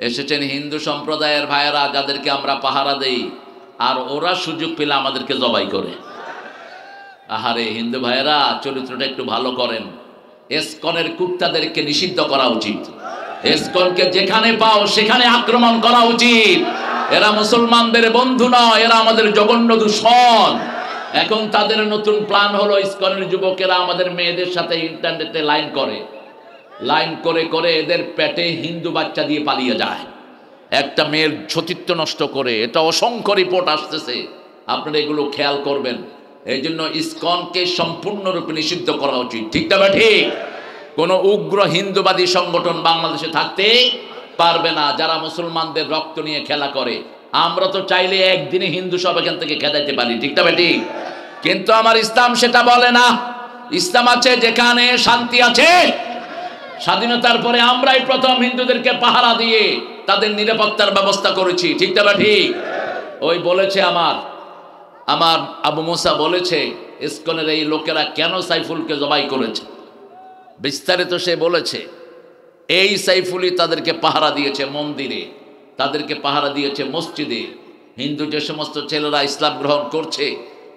এসেছেন হিন্দু সম্প্রদায়ের ভাইয়েরা, যাদেরকে আমরা পাহারা দেই, আর ওরা সুযোগ পেলে আমাদেরকে জবাই করে। আহারে হিন্দু ভাইয়েরা, চরিত্রটা একটু ভালো করেন। ইসকনের কুত্তাদেরকে নিষিদ্ধ করা উচিত। ইসকনকে যেখানে পাও সেখানে আক্রমণ করা উচিত। এরা মুসলমানদের বন্ধু নয়, এরা আমাদের জঘন্য দুশমন। এখন তাদের নতুন প্ল্যান হলো, ইসকনের যুবকেরা আমাদের মেয়েদের সাথে ইন্টারনেটে লাইন করে করে এদের পেটে হিন্দু বাচ্চা দিয়ে পালিয়ে যায়, একটা মেয়ের সতীত্ব নষ্ট করে। এটা অসংখ্য রিপোর্ট আসতেছে, আপনারা এগুলো খেয়াল করবেন। এই জন্য ইসকনকে সম্পূর্ণরূপে নিষিদ্ধ করা উচিত। ঠিক না ঠিক? কোনো উগ্র হিন্দুবাদী সংগঠন বাংলাদেশে থাকতে পারবে না, যারা মুসলমানদের রক্ত নিয়ে খেলা করে। আমরা তো চাইলে একদিনে হিন্দু সব এখান থেকে খেদাইতে পারি। ঠিক না ঠিক? কিন্তু আমার ইসলাম সেটা বলে না। ইসলাম আছে যেখানে শান্তি আছে। স্বাধীনতার পরে আমরাই প্রথম হিন্দুদেরকে পাহারা দিয়ে তাদের নিরাপত্তার ব্যবস্থা করেছি। ঠিক না ঠিক? ওই বলেছে আমার আবু মুসা বলেছে, ইসকনের এই লোকেরা কেন সাইফুলকে জবাই করেছে, বিস্তারিত সে বলেছে। এই সাইফুলই তাদেরকে পাহারা দিয়েছে মন্দিরে, তাদেরকে পাহারা দিয়েছে মসজিদে। হিন্দু যে সমস্ত ছেলেরা ইসলাম গ্রহণ করছে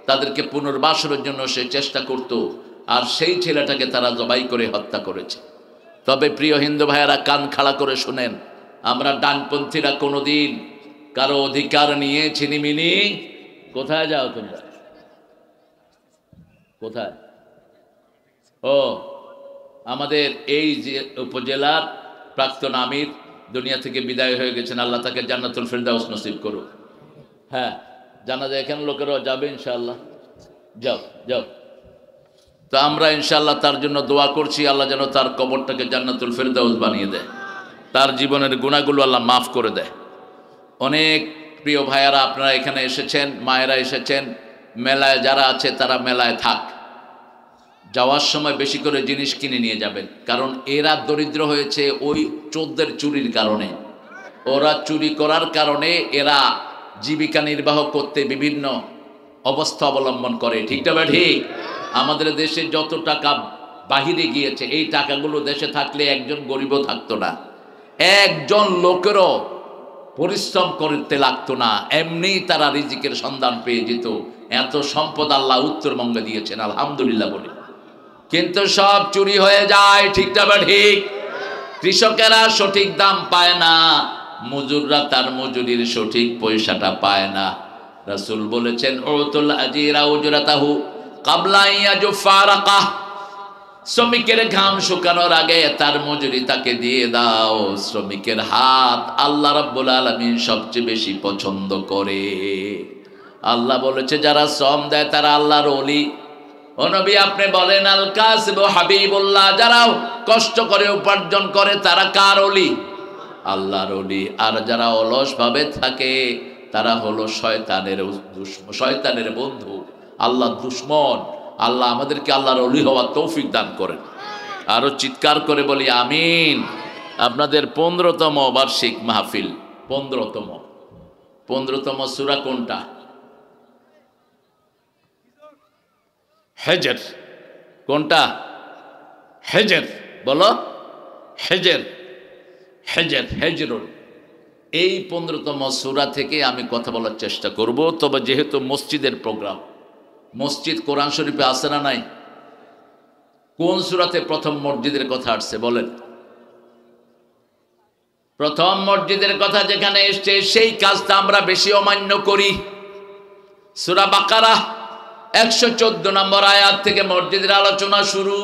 তাদেরকে পুনর্বাসনের জন্য সে চেষ্টা করত, আর সেই ছেলেটাকে তারা জবাই করে হত্যা করেছে। তবে প্রিয় হিন্দু ভাইয়েরা, কান খাড়া করে শুনেন, আমরা ডানপন্থীরা কোনোদিন কারো অধিকার নিয়ে ছিনিমিনি। কোথায় যাও তোমরা? কোথায়? ও, আমাদের এই যে উপজেলার প্রাক্তন আমির দুনিয়া থেকে বিদায় হয়ে গেছেন, আল্লাহ তাকে জান্নাতুল ফেরদাউস নসিব করুক। হ্যাঁ, জানা যায় এখানে লোকেরাও যাবে ইনশাআল্লাহ। যাও যাও। তো আমরা ইনশাআল্লাহ তার জন্য দোয়া করছি, আল্লাহ যেন তার কবরটাকে জান্নাতুল ফেরদাউস বানিয়ে দেয়, তার জীবনের গুনাহগুলো আল্লাহ মাফ করে দেয়। অনেক প্রিয় ভাইয়ারা আপনারা এখানে এসেছেন, মায়েরা এসেছেন, মেলায় যারা আছে তারা মেলায় থাক। যাওয়ার সময় বেশি করে জিনিস কিনে নিয়ে যাবেন, কারণ এরা দরিদ্র হয়েছে ওই চোরদের চুরির কারণে। ওরা চুরি করার কারণে এরা জীবিকা নির্বাহ করতে বিভিন্ন অবস্থা অবলম্বন করে। ঠিক না ঠিক? আমাদের দেশে যত টাকা বাহিরে গিয়েছে, এই টাকাগুলো দেশে থাকলে একজন গরিবও থাকতো না, একজন লোকেরও পরিশ্রম করতে লাগতো না, এমনি তারা রিজিকের সন্ধান পেয়ে যেত। এত সম্পদ আল্লাহ উত্তরবঙ্গে দিয়েছেন, আলহামদুলিল্লাহ বলি। কিন্তু সব চুরি হয়ে যায়। ঠিক না ঠিক? কৃষকেরা সঠিক দাম পায় না, মজুররা তার মজুরির সঠিক পয়সাটা পায় না। রাসূল বলেছেন, উতুল আজিরা উজরাতাহু ক্বাবলা ইয়াজুফা রাকাহ, শ্রমিকের ঘাম শুকানোর আগে তার মজুরি তাকে দিয়ে দাও। শ্রমিকের হাত আল্লাহ রাব্বুল আলামিন সবচেয়ে বেশি পছন্দ করে। আল্লাহ বলেছে, যারা শ্রম দেয় তারা আল্লাহর ওলি। ও নবী, আপনি বলেন আল কাসিবু হাবিবুল্লাহ, যারা কষ্ট করে উপার্জন করে তারা কার ওলি? আল্লাহর ওলি। আর যারা অলস ভাবে থাকে তারা হলো শয়তানের বন্ধু, আল্লাহর দুশমন। আল্লাহ আমাদেরকে আল্লাহর ওলি হওয়ার তৌফিক দান করেন। আরো চিৎকার করে বলি আমিন। আপনাদের 15তম বার্ষিক মাহফিল, 15তম সূরা কোনটা? হেজর। কোনটা? হেজর। বলো, হেজর। হেজরুল। এই 15তম সূরা থেকে আমি কথা বলার চেষ্টা করব। তবে যেহেতু মসজিদের প্রোগ্রাম, মসজিদ কোরআন শরীফে আছে না নাই? কোন সূরাতে প্রথম মসজিদের কথা আসছে বলেন? প্রথম মসজিদের কথা যেখানে এসছে সেই কাজটা আমরা বেশি অমান্য করি। সূরা বাকারা 114 নম্বর আয়াত থেকে মসজিদের আলোচনা শুরু।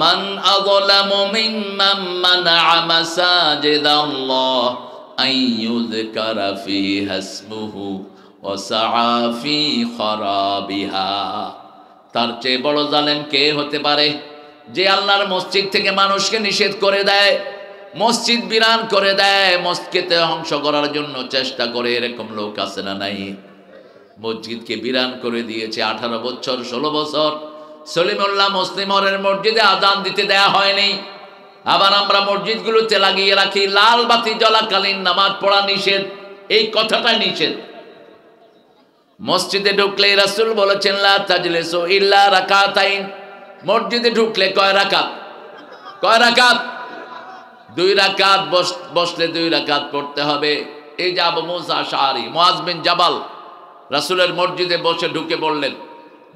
মান আযলামু মিম্মান মানাআ মাসাজিদাল্লাহ আইয়ুযকারা ফীহা ইসমুহু ওয়া সাআ ফী খারাবিহা। তার চেয়ে বড় জালেম কে হতে পারে যে আল্লাহর মসজিদ থেকে মানুষকে নিষেধ করে দেয়, মসজিদ বিরান করে দেয়, মসজিদে ধ্বংস করার জন্য চেষ্টা করে। এরকম লোক আছে না নাই? মসজিদকে বিরান করে দিয়েছে 18 বছর 16 বছর। সলিমুল্লাহ মুসলিম হলের মসজিদে আযান দিতে দেয়া হয়নি। আবার আমরা মসজিদগুলোতে লাগিয়ে রাখি লাল বাতি জ্বলাকালীন নামাজ পড়া নিষেধ। এই কথাটা নিষেধ। মসজিদে ঢুকলে রাসূল বলেছেন, লা তাজলিসু ইল্লা রাকাতাইন। মসজিদে ঢুকলে কয় রাকাত? 2 রাকাত বসলে 2 রাকাত পড়তে হবে। এই যে আবু মুসা আশআরী মুআজ বিন জাবাল রাসূলের মসজিদে ঢুকে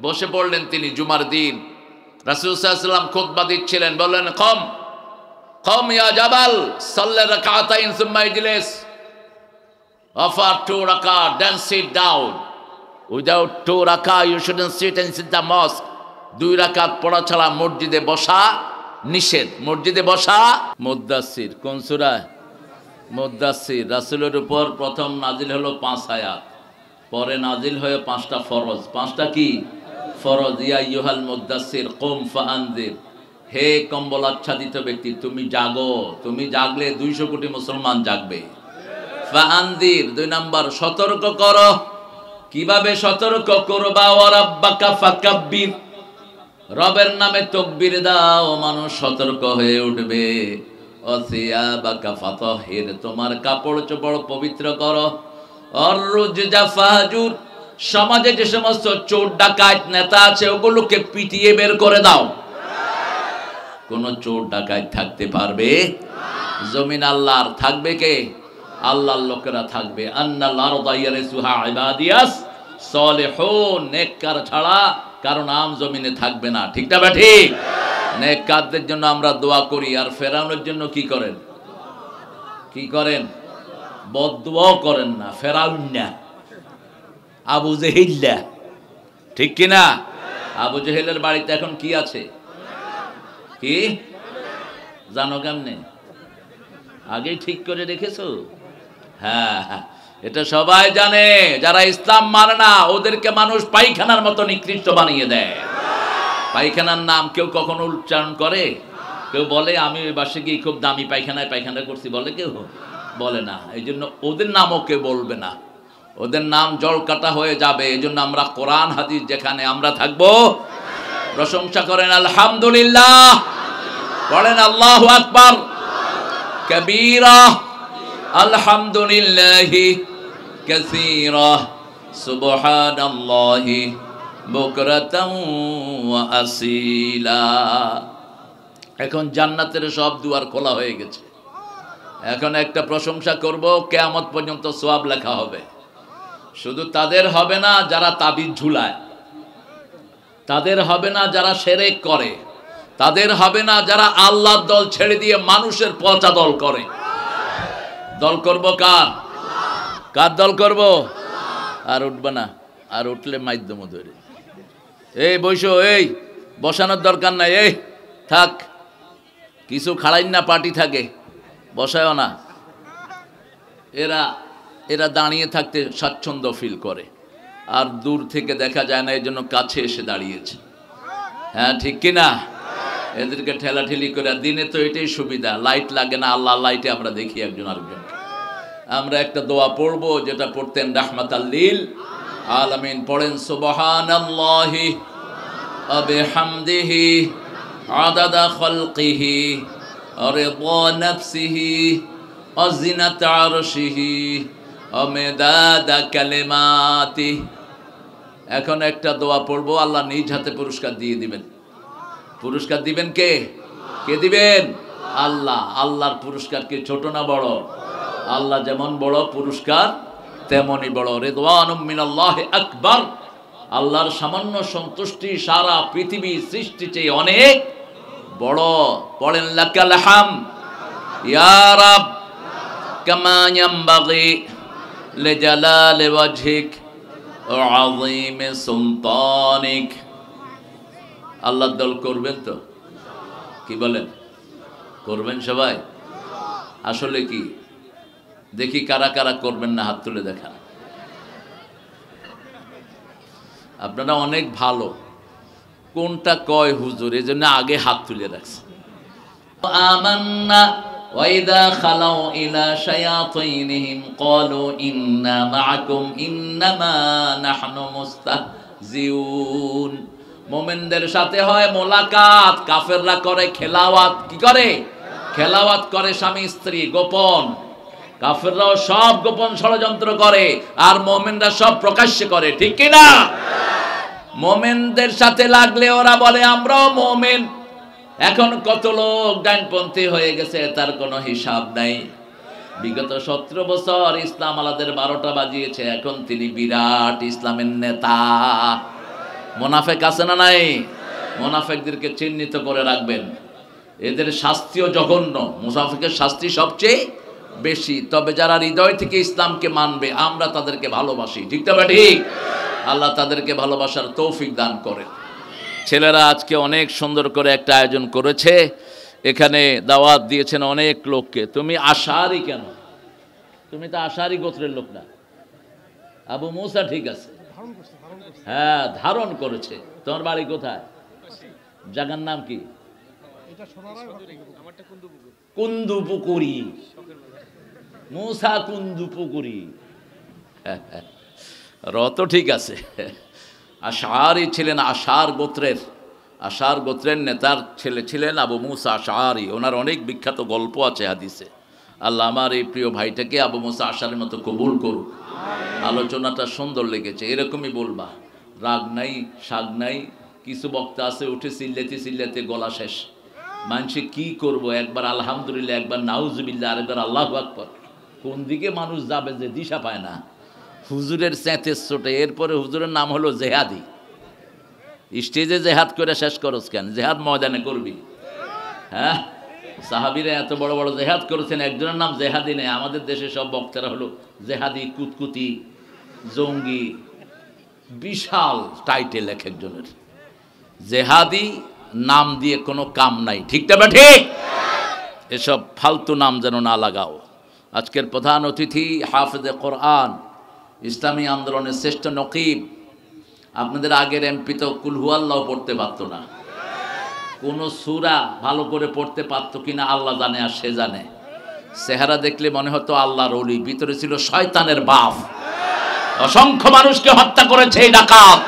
বসে পড়লেন তিনি জুমার দিন। রাসূল সাল্লাল্লাহু আলাইহি ওয়াসাল্লাম খুতবা দিচ্ছিলেন, বললেন কম ইয়া জাবাল সাল্লি রাকাতাইন সুম্মা ইজলিস, offer 2 rakat then sit down. Without 2 rakat you shouldn't sit inside the mosque. 2 রাকাত পড়া ছাড়া মসজিদে বসা নিষেধ। মসজিদে বসা মুদ্দাসসির কোন সূরা? মুদ্দাসসির। রাসূলের উপর প্রথম নাজিল হলো 5 আয়াত, পরে নাজিল হয়ে 5টা ফরজ। 5টা কি ফরজ? ইয়া আইয়ুহাল মুদ্দাসসির কুম ফাআনজির, হে কম্বল আচ্ছাদিত ব্যক্তি তুমি জাগো। তুমি জাগলে 200 কোটি মুসলমান জাগবে। ফাআনজির 2 নাম্বার সতর্ক করো। কিভাবে সতর্ক করবা? ওয়া রাব্বাকা ফাকাব্বির, রবের নামে তাকবীর দাও, মানুষ সতর্ক হয়ে উঠবে। ওয়াসিয়াবাকা ফাতাহির, তোমার কাপড় চোপড় পবিত্র করো। অররুজজা ফাহজুর, সমাজে যে সমস্ত চোর ডাকাত নেতা আছে ওগুলোকে পিটিয়ে বের করে দাও। কোন চোর ডাকাত থাকতে পারবে? জমিন আল্লাহর, থাকবে কে? আল্লাহর লোকেরা থাকবে। আন্নাল আরদা ইয়ারিসুহা ইবাদিয়াস সালিহুন, নেককার ছাড়া কারো নাম জমিনে থাকবে না। ঠিক না ঠিক? নেককারদের জন্য আমরা দোয়া করি। আর ফেরাউনের জন্য কি করেন? বদদুয়া করেন না। ফেরাউন না, আবু জেহেল। ঠিক কি না? আবু জেহেলের বাড়িতে এখন কি আছে? কি জানো কেমনে? আগে ঠিক করে রেখেছো? হ্যাঁ, এটা সবাই জানে। যারা ইসলাম মানে না ওদেরকে মানুষ পায়খানার মতো নিকৃষ্ট বানিয়ে দেয়। পায়খানার নাম কেউ কখনো উচ্চারণ করে? কেউ বলে আমি ওই বাসে গিয়ে খুব দামি পায়খানা করছি? বলে কেউ? বলে না। এই জন্য ওদের নামও কেউ বলবে না, ওদের নাম জল কাটা হয়ে যাবে। এই জন্য আমরা কোরআন হাদিস যেখানে আমরা থাকবো প্রশংসা করেন আলহামদুলিল্লাহ, বলেন আল্লাহু আকবার কবীরা, আলহামদুলিল্লাহি কাসীরা, সুবহানাল্লাহি বুকরাতাও ওয়া আসীলা। এখন জান্নাতের সব দুয়ার খোলা হয়ে গেছে। এখন একটা প্রশংসা করব, কিয়ামত পর্যন্ত সওয়াব লেখা হবে। শুধু তাদের হবে না যারা তাবিজ ঝুলায়, তাদের হবে না যারা শিরক করে, তাদের হবে না যারা আল্লাহর দল ছেড়ে দিয়ে মানুষের পচা দল করে। দল করব কার দল করব? আর উঠবে না, আর উঠলে মাধ্যম ধরে এই বসো, এই বসানোর দরকার নাই, এই থাক, কিছু খাড়াই না, পার্টি থাকে, বসায়ও না। এরা দাঁড়িয়ে থাকতে স্বাচ্ছন্দ্য ফিল করে, আর দূর থেকে দেখা যায় না, এই জন্য কাছে এসে দাঁড়িয়েছে। হ্যাঁ ঠিক কিনা? এদেরকে ঠেলাঠেলি করে। দিনে তো এটাই সুবিধা, লাইট লাগে না, আল্লাহ লাইটে আমরা দেখি একজন আরেকজনকে। আমরা একটা দোয়া পড়বো যেটা পড়তেন রাহমাতাল লিল আলামিন। পড়েন সুবহানাল্লাহি ওয়া বিহামদিহি আদাদা খালকিহি ওয়া রিদা নাফসিহি ওয়া জিনাতা আরশিহি ওয়া মিদাদা কালিমাতিহি। এখন একটা দোয়া পড়বো, আল্লাহ নিজ হাতে পুরস্কার দিয়ে দিবেন। পুরস্কার দিবেন কে? কে দিবেন? আল্লাহ। আল্লাহর পুরস্কার কি ছোট না বড়? আল্লাহ যেমন বড়, পুরস্কার তেমনই বড়। রিদওয়ানুম মিনাল্লাহি আকবার, আল্লাহর সামান্য সন্তুষ্টি সারা পৃথিবী সৃষ্টি চেয়ে অনেক বড়। পড়েন লাকাল হামদ ইয়া রাব কামা ইয়ানবাগি লিজালালি ওয়াজহিক ওয়া আযীমি সুলতানিক। আল্লাহর দল করবেন তো? কি বলেন? করবেন সবাই? আসলে কি দেখি কারা কারা করবেন না, হাত তুলে দেখান। আপনারা অনেক ভালো, কোনটা কয় হুজুর, এই জন্য আগে হাত তুলে রাখছে। আমান্না ওয়া ইযা খালাউ ইলা শায়াতিনহিম ক্বালু ইন্না মাআকুম ইন্নামা নাহনু মুস্তাহজিউন। মুমিনদের সাথে হয় মোলাকাত, কাফেররা করে খেলাওয়াত। কি করে? খেলাওয়াত করে স্বামী স্ত্রী গোপন। কাফেররাও সব গোপন ষড়যন্ত্র করে, আর মুমিনরা সব প্রকাশ্যে করে। ঠিক কি না? মুমিনদের সাথে লাগলে ওরা বলে আমরাও মুমিন, এখন কত লোক ডানপন্থী হয়ে গেছে তার কোনো হিসাব নাই। বিগত 17 বছর ইসলাম আলাদের 12টা বাজিয়েছে, এখন তিনি বিরাট ইসলামের নেতা। মোনাফেক আছে না নাই? মোনাফেকদেরকে চিহ্নিত করে রাখবেন, এদের শাস্তিও জঘন্য, মুনাফিকের শাস্তি সবচেয়ে বেশি। তবে যারা হৃদয় থেকে ইসলামকে মানবে আমরা তাদেরকে ভালোবাসি, ঠিক না ঠিক? আল্লাহ তাদেরকে ভালোবাসার তৌফিক দান করেন। ছেলেরা আজকে অনেক সুন্দর করে একটা আয়োজন করেছে, এখানে দাওয়াত দিয়েছেন অনেক লোককে। তুমি আশারি কেন? তুমি তো আশারি গোত্রের লোক না। আবু মুসা ঠিক আছে, হ্যাঁ ধারণ করেছে। তোমার বাড়ি কোথায়? জায়গার নাম কি? কুন্দুপুকুরি। মুসা কুন্দুপুকুরি, রত ঠিক আছে। আশারি ছিলেন আশার গোত্রের নেতার ছেলে ছিলেন আবু মুসা আশারি। ওনার অনেক বিখ্যাত গল্প আছে হাদিসে। আল্লাহ আমার এই প্রিয় ভাইটাকে আবু মুসা আশারির মতো কবুল করুক। আলোচনাটা সুন্দর লেগেছে, এরকমই বলবা, রাগ নাই শাগ নাই। কিছু বক্তা আছে উঠে চিল্লাতে গলা শেষ। মানুষে কি করব, একবার আলহামদুলিল্লাহ, একবার নাউজুবিল্লাহ, আরেকবার আল্লাহু আকবার। কোন দিকে মানুষ যাবে যে দিশা পায় না। হুজুরের স্যাঁতের চোটে, এরপরে হুজুরের নাম হলো জেহাদি। স্টেজে জেহাদ করে শেষ করস কেন? জেহাদ ময়দানে করবি। হ্যাঁ, সাহাবীরা এত বড় বড় জেহাদ করেছেন, একজনের নাম জেহাদি নেই। আমাদের দেশে সব বক্তারা হলো জেহাদি, কুতকুতি, জঙ্গি, বিশাল টাইটেল এক একজনের। জেহাদি নাম দিয়ে কোনো কাম নাই, ঠিক না ঠিক? এসব ফালতু নাম যেন না লাগাও। আজকের প্রধান অতিথি হাফেজে কোরআন, ইসলামী আন্দোলনের শ্রেষ্ঠ নকিব। আপনাদের আগের এমপি তো কুলহু আল্লাহ পড়তে পারত না, কোনো সূরা ভালো করে পড়তে পারতো কিনা আল্লাহ জানে, আর সে জানে। চেহারা দেখলে মনে হতো আল্লাহর ওলি, ভিতরে ছিল শয়তানের বাপ। অসংখ্য মানুষকে হত্যা করেছে এই ডাকাত,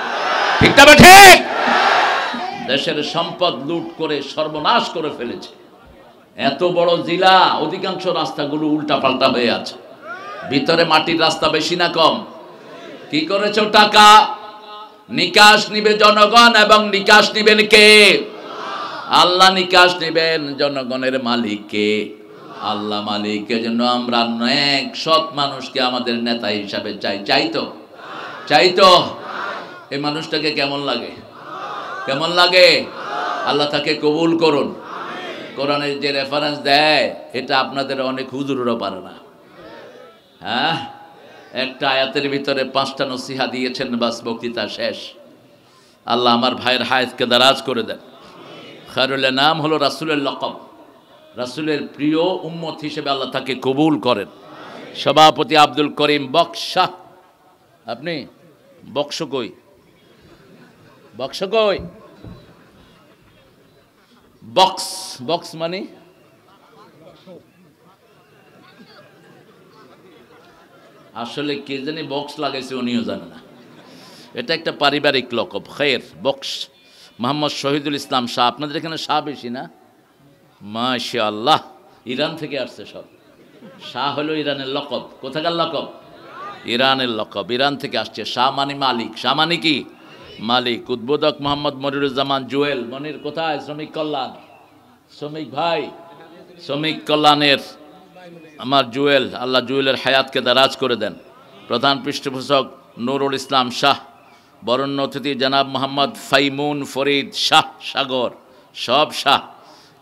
ঠিক না ঠিক? দেশের সম্পদ লুট করে সর্বনাশ করে ফেলেছে। এত বড় জেলা, অধিকাংশ রাস্তাগুলো উল্টাপাল্টা হয়ে আছে। ভিতরে মাটির রাস্তা বেশি না কম? কি করেছো? টাকা নিকাশ নিবে জনগণ, এবং নিকাশ নিবেন কে? আল্লাহ নিকাশ নিবেন। জনগণের মালিক কে? আল্লাহ মালিক। এজন্য আমরা অনেক সৎ মানুষকে আমাদের নেতা হিসাবে চাই তো। এই মানুষটাকে কেমন লাগে? আল্লাহ তাকে কবুল করুন। কোরআনের যে রেফারেন্স দেয় এটা আপনাদের অনেক হুজুরেরও পারে না। হ্যাঁ, একটা আয়াতের ভিতরে 5টা নসিহা দিয়েছেন, বাস বক্তৃতা শেষ। আল্লাহ আমার ভাইয়ের হায়াতকে দারাজ করে দেন। খায়রুল নাম হলো রাসূলের লকব, রাসূলের প্রিয় উম্মত হিসেবে আল্লাহ তাকে কবুল করেন। সভাপতি আব্দুল করিম বক্সা। আপনি বক্স কই? বক্স মানে আসলে কে জানি বক্স লাগাইছে, উনিও জানে না। এটা একটা পারিবারিক লকব। খের বক্স। মোহাম্মদ শহীদুল ইসলাম শাহ। আপনাদের এখানে শাহ বেশি না? মাশাআল্লাহ, ইরান থেকে আসছে সব। শাহ হলো ইরানের লকব। কোথাকার লকব? ইরানের লকব, ইরান থেকে আসছে। শাহ মানে মালিক। শাহ মানে কি? মালিক। উদ্বোধক মোহাম্মদ মনিরুজ্জামান জুয়েল। মনির কোথায়? শ্রমিক কল্যাণ। শ্রমিক ভাই, শ্রমিক কল্যাণের আমার জুয়েল, আল্লাহ জুয়েলের হায়াতকে দারাজ করে দেন। প্রধান পৃষ্ঠপোষক নুরুল ইসলাম শাহ। বরণ্য অতিথি জনাব মোহাম্মদ ফাইমুন ফরিদ শাহ সাগর। সব শাহ।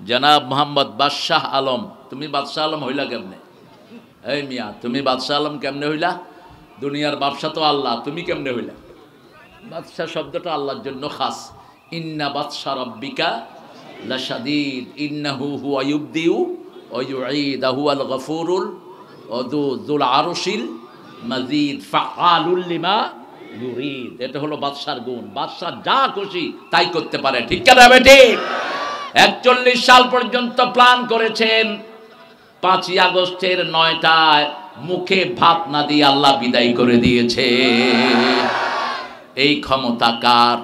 জনাব মোহাম্মদ বাদশাহ আলম। তুমি বাদশাহ আলম হইলা কেমনে? এই মিয়া, তুমি বাদশাহ আলম কেমনে হইলা? দুনিয়ার বাদশা তো আল্লাহ, তুমি কেমনে হইলা? বাদশাহ শব্দটা আল্লাহর জন্য খাস। ইন্না বাদশা রাব্বিকা লাশাদীদ ইন্নাহু হুয়া ইউবদিউ ওয়া ইউঈদ হুয়াল গফুরুল যুল আরশিল মাজিদ ফাআলুল লিমা ইউরিদ। এটা হলো বাদশার গুণ। বাদশা যা খুশি তাই করতে পারে, ঠিক না বেটি? 41 সাল পর্যন্ত প্ল্যান করেছেন। 5ই আগস্টের 9টায় মুখে ভাত না দিয়ে আল্লাহ বিদায় করে দিয়েছে। এই ক্ষমতা কার?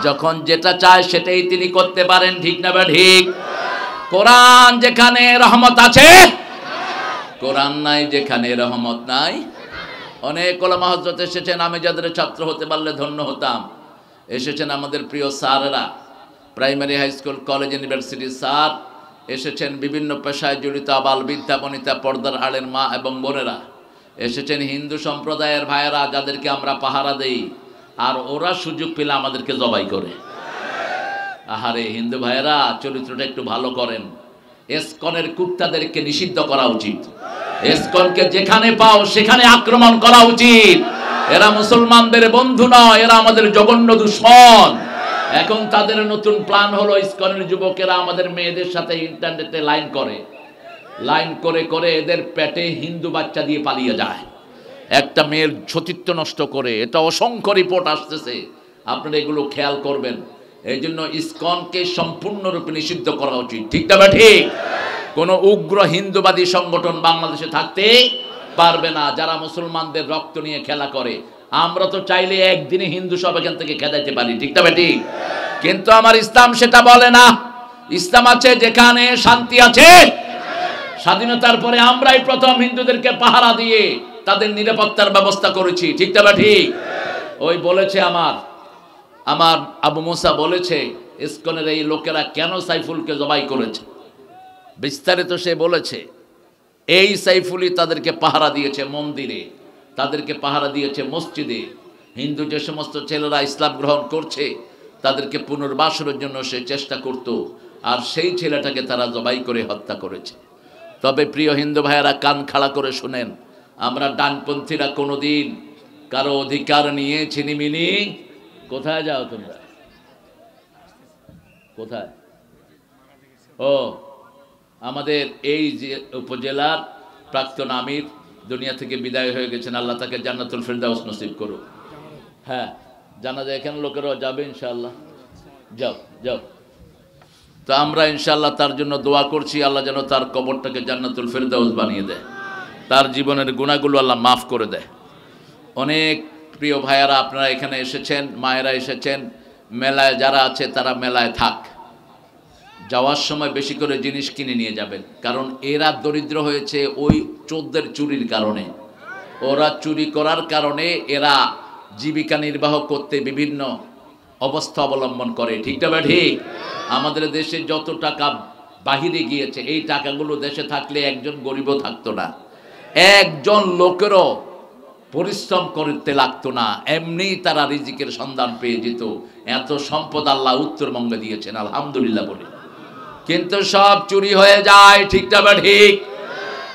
যখন যেটা চায় সেটাই তিনি করতে পারেন, ঠিক না ঠিক? কোরআন যেখানে রহমত আছে, কোরআন নাই যেখানে রহমত নাই। অনেক ওলামা হযরত এসেছেন, আমি যাদের ছাত্র হতে পারলে ধন্য হতাম। এসেছেন আমাদের প্রিয় স্যাররা, primary high school college university sir এসেছেন, বিভিন্ন পেশায় জড়িত আবাল বৃদ্ধা বনিতা, পর্দার আড়ের মা এবং বোনেরা এসেছেন, হিন্দু সম্প্রদায়ের ভাইয়েরা যাদেরকে আমরা পাহারা দেই, আর ওরা সুযোগ পেলে আমাদেরকে জবাই করে। আহারে হিন্দু ভাইয়েরা, চরিত্রটা একটু ভালো করেন। ইসকনের কুত্তাদেরকে নিষিদ্ধ করা উচিত। ইসকনকে যেখানে পাও সেখানে আক্রমণ করা উচিত। এরা মুসলমানদের বন্ধু নয়, এরা আমাদের জঘন্য দুশমন। এখন তাদের নতুন প্ল্যান হলো, ইসকনের যুবকেরা আমাদের মেয়েদের সাথে ইন্টারনেটে লাইন করে করে এদের পেটে হিন্দু বাচ্চা দিয়ে পালিয়ে যায়, একটা মেয়ের সতীত্ব নষ্ট করে। এটা অসংখ্য রিপোর্ট আসতেছে, আপনারা এগুলো খেয়াল করবেন। এই জন্য ইসকনকে সম্পূর্ণরূপে নিষিদ্ধ করা উচিত, ঠিক না ঠিক? কোন উগ্র হিন্দুবাদী সংগঠন বাংলাদেশে থাকতে পারবে না, যারা মুসলমানদের রক্ত নিয়ে খেলা করে। আমরা তো চাইলে একদিনে হিন্দু সব এখান থেকে খেদাইতে পারি, ঠিক না ঠিক? কিন্তু আমার ইসলাম সেটা বলে না। ইসলাম আছে যেখানে শান্তি আছে। স্বাধীনতার পরে আমরাই প্রথম হিন্দুদেরকে পাহারা দিয়ে তাদের নিরাপত্তার ব্যবস্থা করেছি, ঠিক না ঠিক? ওই বলেছে আমার আবু মুসা বলেছে, ইসকনের এই লোকেরা কেন সাইফুলকে জবাই করেছে, বিস্তারিত সে বলেছে। এই সাইফুলই তাদেরকে পাহারা দিয়েছে মন্দিরে, তাদেরকে পাহারা দিয়েছে মসজিদে। হিন্দু যে সমস্ত ছেলেরা ইসলাম গ্রহণ করছে তাদেরকে পুনর্বাসনের জন্য সে চেষ্টা করত, আর সেই ছেলেটাকে তারা জবাই করে হত্যা করেছে। তবে প্রিয় হিন্দু ভাইয়েরা, কান খাড়া করে শুনেন, আমরা ডানপন্থীরা কোনোদিন কারো অধিকার নিয়ে ছিনিমিনি। কোথায় যাও তোমরা, কোথায়? ও, আমাদের এই যে উপজেলার প্রাক্তন আমির দুনিয়া থেকে বিদায় হয়ে গেছেন, আল্লাহ তাকে জান্নাতুল ফেরদাউস নসিব করুক। হ্যাঁ, জানা যায় এখানে লোকেরাও যাবে ইনশাআল্লাহ। যাও। তো আমরা ইনশাআল্লাহ তার জন্য দোয়া করছি, আল্লাহ যেন তার কবরটাকে জান্নাতুল ফেরদাউস বানিয়ে দেয়, তার জীবনের গুনাহগুলো আল্লাহ মাফ করে দেয়। অনেক প্রিয় ভাইয়ারা আপনারা এখানে এসেছেন, মায়েরা এসেছেন, মেলায় যারা আছে তারা মেলায় থাক। যাওয়ার সময় বেশি করে জিনিস কিনে নিয়ে যাবেন, কারণ এরা দরিদ্র হয়েছে ওই চোরদের চুরির কারণে। ওরা চুরি করার কারণে এরা জীবিকা নির্বাহ করতে বিভিন্ন অবস্থা অবলম্বন করে, ঠিক না ঠিক? আমাদের দেশে যত টাকা বাহিরে গিয়েছে, এই টাকাগুলো দেশে থাকলে একজন গরিবও থাকতো না, একজন লোকেরও পরিশ্রম করতে লাগতো না, এমনি তারা রিজিকের সন্ধান পেয়ে যেত। এত সম্পদ আল্লাহ উত্তরবঙ্গে দিয়েছেন, আলহামদুলিল্লাহ বলি। কিন্তু সব চুরি হয়ে যায়, ঠিক না ঠিক?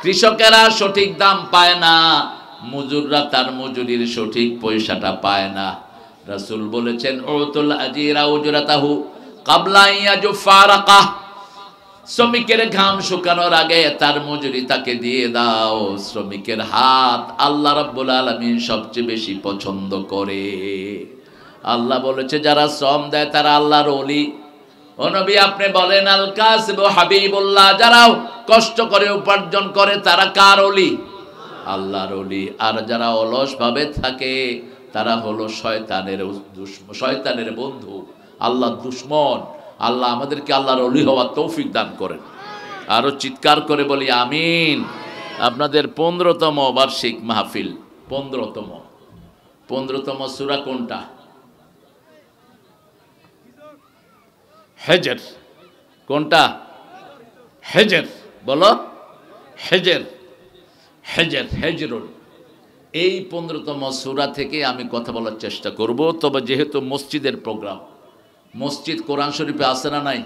কৃষকেরা সঠিক দাম পায় না, মজুররা তার মজুরির সঠিক পয়সাটা পায় না। রাসূল বলেছেন, উতুল আজিরা উজরাতাহু ক্বাবলা ইয়াজফারাকা, শ্রমিকের ঘাম শুকানোর আগে তার মজুরি তাকে দিয়ে দাও। শ্রমিকের হাত আল্লাহ রাব্বুল আলামিন সবচেয়ে বেশি পছন্দ করে। আল্লাহ বলেছে, যারা শ্রম দেয় তারা আল্লাহর ওলি। ও নবী, আপনি বলেন আল কাসিবু হাবিবুল্লাহ, যারা কষ্ট করে উপার্জন করে তারা কার ওলি? আল্লাহর ওলি। আর যারা অলস ভাবে থাকে তারা হলো শয়তানের বন্ধু, আল্লাহর দুশমন। আল্লাহ আমাদেরকে আল্লাহর ওলি হওয়ার তৌফিক দান করেন। আরো চিৎকার করে বলি আমিন। আপনাদের 15তম বার্ষিক মাহফিল, 15তম সূরা কোনটা? হেজর। কোনটা? হেজর। বলো, হেজরুল। এই 15তম সূরা থেকে আমি কথা বলার চেষ্টা করব। তবে যেহেতু মসজিদের প্রোগ্রাম, মসজিদ কোরআন শরীফে আছে না নাই?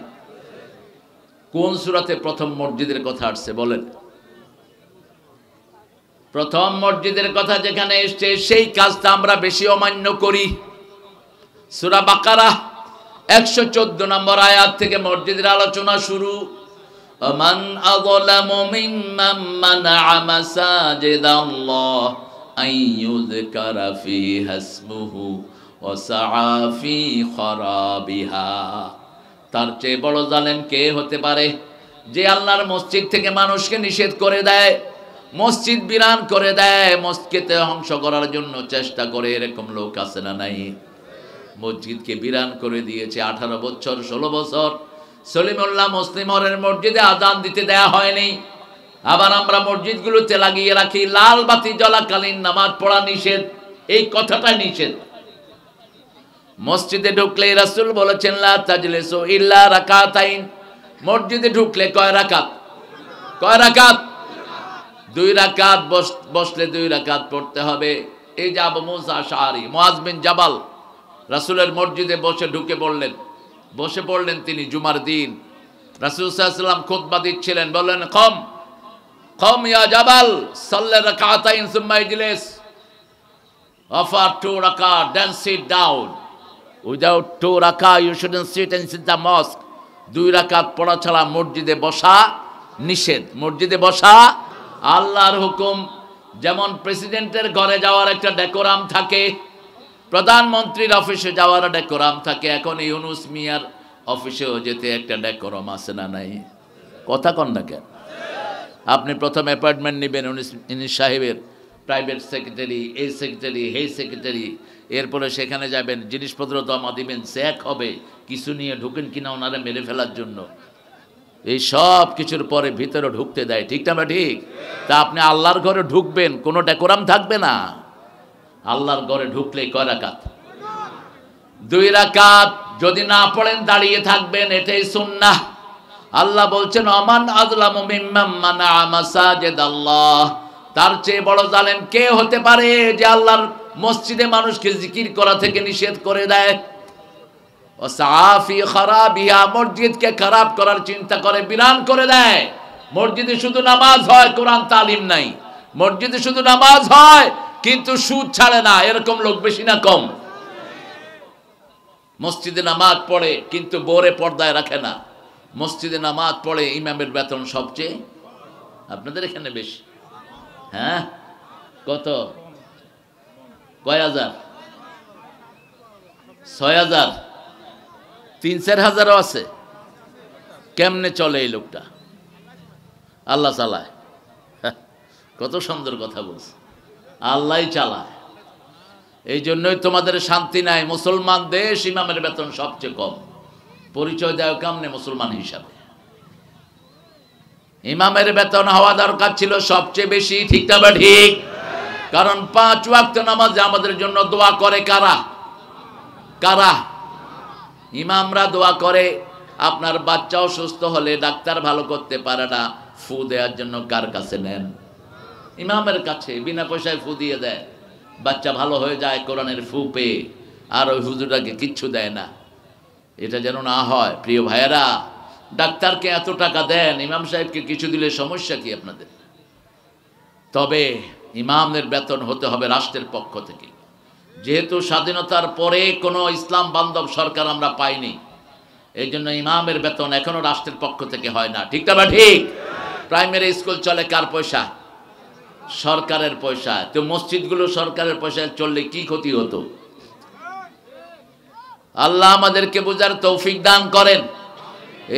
কোন সূরাতে প্রথম মসজিদের কথা আসছে বলেন? প্রথম মসজিদের কথা যেখানে এসছে সেই কাজটা আমরা বেশি অমান্য করি। সূরা বাকারা 114 নম্বর আয়াত থেকে মসজিদের আলোচনা শুরু। মান আযলামু মিম্মান মানাআ মাসাজিদাল্লাহ আইয়ুযকারা ফীহা ইসমুহু ওয়া সাআ ফী খরাবিহা। তার চেয়ে বড় জালেম কে হতে পারে যে আল্লাহর মসজিদ থেকে মানুষকে নিষেধ করে দেয়, মসজিদ বিরান করে দেয়, মসজিদকে ধ্বংস করার জন্য চেষ্টা করে। এরকম লোক আছে না নাই? মসজিদকে বিরান করে দিয়েছে 18 বছর 16 বছর। সলিমুল্লাহ মুসলিম হলের মসজিদে আযান দিতে দেয়া হয়নি। আবার আমরা মসজিদগুলোতে লাগিয়ে রাখি লাল বাতি জ্বলাকালীন নামাজ পড়া নিষেধ। এই কথাটা নিষেধ। মসজিদে ঢুকলে রাসূল বলেছেন লা তাজলিসু ইল্লা রাকাতাইন, মসজিদে ঢুকলে কয় রাকাত? কয় রাকাত? 2 রাকাত। বসলে 2 রাকাত পড়তে হবে। এই যে আবু মুসা আশআরী, মুআজ বিন জাবাল রাসূলের মসজিদে বসে পড়লেন তিনি জুমার দিন। রাসূল সাল্লাল্লাহু আলাইহি ওয়াসাল্লাম খুতবা দিচ্ছিলেন, বললেন কম ইয়া জাবাল সাল্লি রাকাতাইন সুম্মা ইজলিস, offer 2 rakat then sit down. Without 2 rakat you shouldn't sit inside the mosque. 2 রাকাত পড়া ছাড়া মসজিদে বসা নিষেধ। মসজিদে বসা আল্লাহর হুকুম। যেমন প্রেসিডেন্টের ঘরে যাওয়ার একটা ডেকোরাম থাকে, প্রধানমন্ত্রীর অফিসে যাওয়ার ডেকোরাম থাকে, এখন ইউনুস মিয়ার অফিসেও যেতে একটা ডেকোরাম আছে না নাই? কথা কন না কেন? আপনি প্রথম অ্যাপয়েন্টমেন্ট নেবেন ইউনুস সাহেবের, প্রাইভেট সেক্রেটারি, এই সেক্রেটারি, হেই সেক্রেটারি, এরপরে সেখানে যাবেন, জিনিসপত্র জমা দিবেন, চেক হবে কিছু নিয়ে ঢুকেন কিনা ওনারা মেরে ফেলার জন্য। এই সব কিছুর পরে ভিতরে ঢুকতে দেয়, ঠিক না বা ঠিক? তা আপনি আল্লাহর ঘরে ঢুকবেন, কোনো ডেকোরাম থাকবে না। আল্লাহর ঘরে ঢুকলে কয় রাকাত? 2 রাকাত। যদি না পড়েন দাঁড়িয়ে থাকবেন, এটাই সুন্নাহ। আল্লাহ বলছেন আমান আযলামু মিম্মান মানা মাসাজিদ আল্লাহ, তার চেয়ে বড় জালেম কে হতে পারে যে আল্লাহর মসজিদে মানুষকে জিকির করা থেকে নিষেধ করে দেয়। ও সাফি খারাবিহা, মসজিদকে খারাপ করার চিন্তা করে, বিরান করে দেয়। মসজিদে শুধু নামাজ হয়, কোরআন তালিম নাই। মসজিদে শুধু নামাজ হয় কিন্তু সুদ ছাড়ে না, এরকম লোক বেশি না কম? মসজিদে নামাজ পড়ে কিন্তু বোরে পর্দায় রাখে না। মসজিদে নামাজ পড়ে ইমামের বেতন সবচেয়ে আপনাদের এখানে বেশি। হ্যাঁ, কত? কয় হাজার? 6,000, 3-4 হাজারও আছে। কেমনে চলে এই লোকটা? আল্লাহ চালায়। কত সুন্দর কথা বলছে, আল্লাহই চালায়। এই জন্যই তোমাদের শান্তি নাই। মুসলমান দেশ, ইমামের বেতন সবচেয়ে কম। পরিচয় দেয় কেমনে মুসলমান হিসাবে? ইমামের বেতন হওয়া দরকার ছিল সবচেয়ে বেশি, ঠিক না বা ঠিক? কারণ 5 ওয়াক্ত নামাজে আমাদের জন্য দোয়া করে কারা? কারা? ইমামরা দোয়া করে। আপনার বাচ্চা অসুস্থ হলে ডাক্তার ভালো করতে পারে না, ফু দেওয়ার জন্য কার কাছে নেন? ইমামের কাছে। বিনা পয়সায় ফু দিয়ে দেয়, বাচ্চা ভালো হয়ে যায় কোরআনের ফু পেয়ে। আর ওই হুজুরটাকে কিচ্ছু দেয় না। এটা যেন না হয়। প্রিয় ভাইয়েরা, ডাক্তারকে এত টাকা দেন, ইমাম সাহেবকে কিছু দিলে সমস্যা কি আপনাদের? তবে ইমামের বেতন হতে হবে রাষ্ট্রের পক্ষ থেকে। যেহেতু স্বাধীনতার পরে কোনো ইসলাম বান্ধব সরকার আমরা পাইনি, এই জন্য ইমামের বেতন এখনো রাষ্ট্রের পক্ষ থেকে হয় না, ঠিক না বা ঠিক? প্রাইমারি স্কুল চলে কার পয়সা? সরকারের পয়সা। তো মসজিদগুলো সরকারের পয়সায় চললে কি ক্ষতি হতো? আল্লাহ আমাদেরকে বোঝার তৌফিক দান করেন।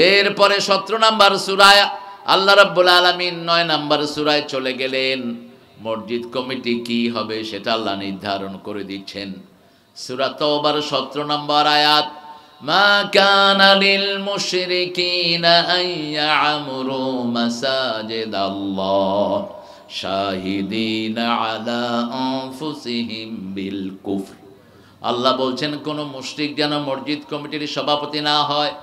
এরপরে 17 নম্বর সূরায় আল্লাহ রাব্বুল আলামিন 9 নম্বর সূরায় চলে গেলেন। মসজিদ কমিটি কি হবে সেটা আল্লাহ নির্ধারণ করে দিচ্ছেন। সূরা তাওবার 17 নম্বর আয়াত, মা কানা লিল মুশরিকিনা আন ইয়ামুরু মাসাজিদাল্লাহ শাহিদিনা আলা আনফুসিহিম বিল কুফর। আল্লাহ বলছেন কোন মুশরিক যেন মসজিদ কমিটির সভাপতি না হয়।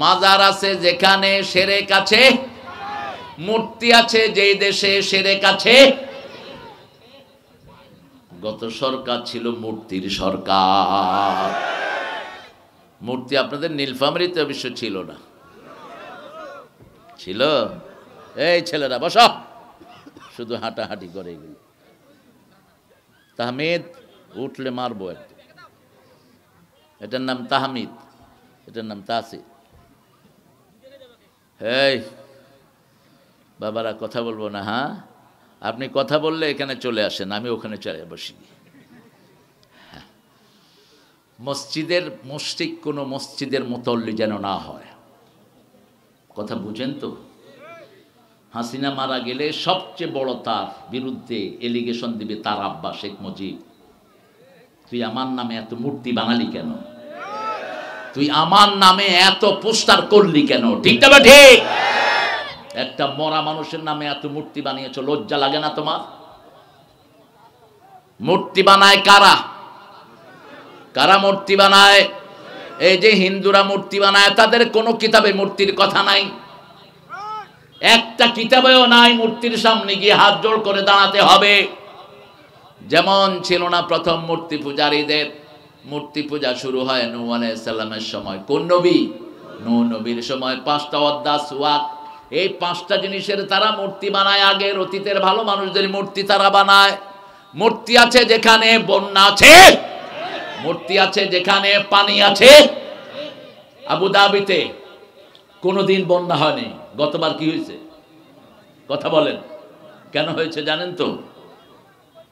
মাজার আছে যেখানে শিরক আছে, মূর্তি আছে যেই দেশে শিরক আছে। গত সরকার ছিল মূর্তির সরকার। মূর্তি আপনাদের নীলফামারীতে অবশ্য ছিল না, ছিল? এই ছেলেরা বসো, শুধু হাঁটাহাঁটি করে এগুলো। তাহমিদ উঠলে মারবো একদম। এটার নাম তাহমিদ, এটার নাম তাসির। এই বাবারা কথা বলবো না? হ্যাঁ, আপনি কথা বললে এখানে চলে আসেন, আমি ওখানে চলে বসি। মসজিদের মুশরিক কোনো মসজিদের মুতল্লি যেন না হয়। কথা বুঝেন তো? হাসিনা মারা গেলে সবচেয়ে বড় তার বিরুদ্ধে এলিগেশন দিবে তার আব্বা শেখ মুজিব। তুই আমার নামে এত মূর্তি বানালি কেন? তুই আমার নামে এত পোস্টার করলি কেন? ঠিক না ঠিক? একটা মরা মানুষের নামে এত মূর্তি বানিয়েছ, লজ্জা লাগে না তোমার? মূর্তি বানায় কারা? কারা মূর্তি বানায়? এই যে হিন্দুরা মূর্তি বানায়, তাদের কোনো কিতাবে মূর্তির কথা নাই, একটা কিতাবেও নাই মূর্তির সামনে গিয়ে হাত জোড় করে দাঁড়াতে হবে। যেমন ছিল না প্রথম মূর্তি পূজারীদের। মূর্তি পূজা শুরু হয় নূহ আলাইহিস সালামের সময়। কোন নবী? নূহ নবীর সময় 5টা অদ্দাস ওয়াক, এই 5টা জিনিসের তারা মূর্তি বানায়। আগের অতীতের ভালো মানুষদের মূর্তি তারা বানায়। মূর্তি আছে যেখানে বন্যা আছে, মূর্তি আছে যেখানে পানি আছে। আবু ধাবিতে কোনোদিন বন্যা হয়নি, গতবার কি হয়েছে কথা বলেন? কেন হয়েছে জানেন তো?